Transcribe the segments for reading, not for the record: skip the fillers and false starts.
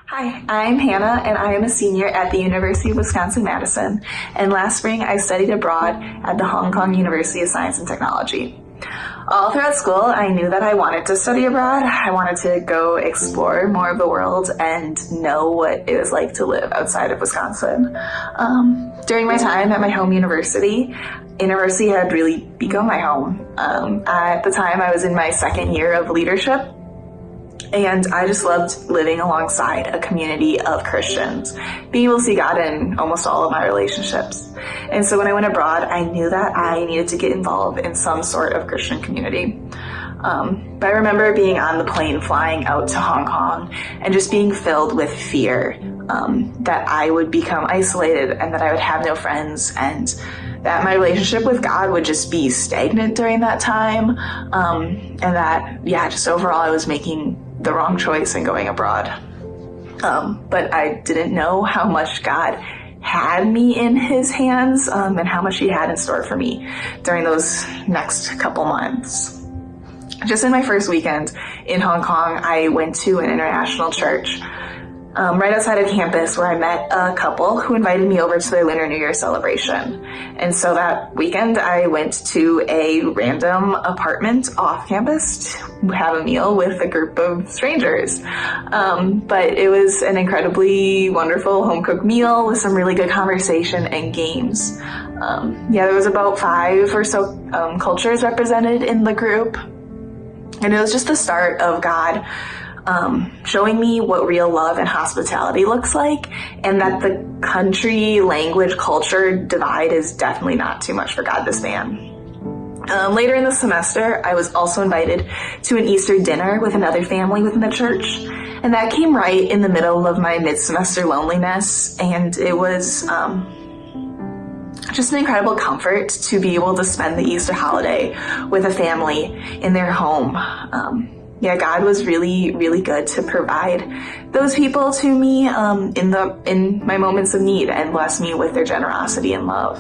Hi, I'm Hannah, and I am a senior at the University of Wisconsin-Madison, and last spring I studied abroad at the Hong Kong University of Science and Technology. All throughout school, I knew that I wanted to study abroad. I wanted to go explore more of the world and know what it was like to live outside of Wisconsin. During my time at my home university, InterVarsity had really become my home. At the time, I was in my second year of leadership, and I just loved living alongside a community of Christians, being able to see God in almost all of my relationships. And so when I went abroad, I knew that I needed to get involved in some sort of Christian community. But I remember being on the plane flying out to Hong Kong and just being filled with fear that I would become isolated and that I would have no friends, and that my relationship with God would just be stagnant during that time, and that, just overall I was making the wrong choice in going abroad. But I didn't know how much God had me in his hands, and how much he had in store for me during those next couple months. Just in my first weekend in Hong Kong, I went to an international church right outside of campus, where I met a couple who invited me over to their Lunar New Year celebration. And so that weekend I went to a random apartment off campus to have a meal with a group of strangers. But it was an incredibly wonderful home-cooked meal with some really good conversation and games. There was about 5 or so cultures represented in the group. And it was just the start of God showing me what real love and hospitality looks like, and that the country, language, culture divide is definitely not too much for God to stand. Later in the semester, I was also invited to an Easter dinner with another family within the church, and that came right in the middle of my mid-semester loneliness, and it was just an incredible comfort to be able to spend the Easter holiday with a family in their home. God was really, really good to provide those people to me in my moments of need, and bless me with their generosity and love.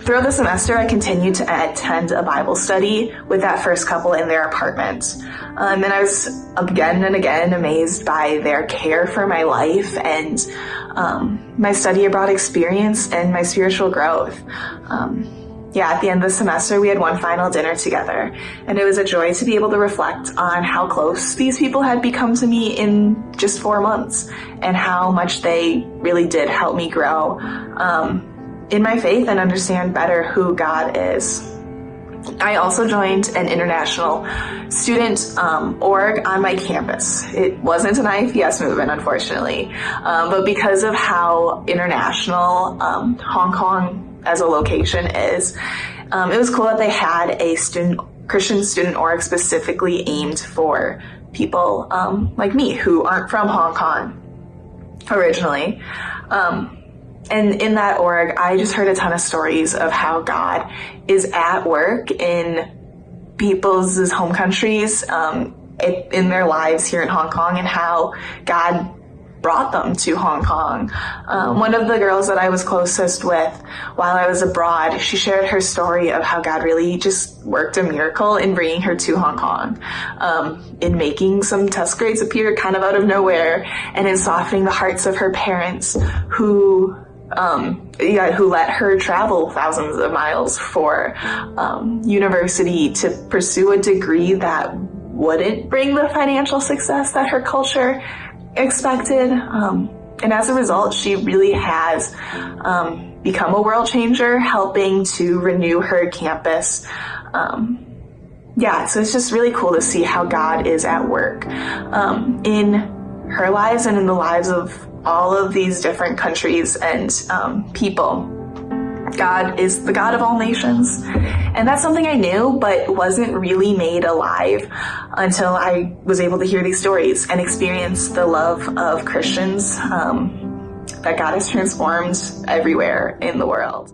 Throughout the semester, I continued to attend a Bible study with that first couple in their apartment. And I was again and again amazed by their care for my life and my study abroad experience and my spiritual growth. At the end of the semester, we had one final dinner together, and it was a joy to be able to reflect on how close these people had become to me in just 4 months, and how much they really did help me grow in my faith and understand better who God is. I also joined an international student org on my campus. It wasn't an IFES movement, unfortunately, but because of how international Hong Kong as a location is, it was cool that they had a Christian student org specifically aimed for people like me who aren't from Hong Kong originally. And in that org, I just heard a ton of stories of how God is at work in people's home countries, in their lives here in Hong Kong, and how God brought them to Hong Kong. One of the girls that I was closest with while I was abroad, she shared her story of how God really just worked a miracle in bringing her to Hong Kong, in making some test grades appear kind of out of nowhere, and in softening the hearts of her parents who let her travel thousands of miles for university to pursue a degree that wouldn't bring the financial success that her culture expected. And as a result, she really has become a world changer, helping to renew her campus. So it's just really cool to see how God is at work in her lives and in the lives of all of these different countries and people. God is the God of all nations. And that's something I knew, but wasn't really made alive until I was able to hear these stories and experience the love of Christians that God has transformed everywhere in the world.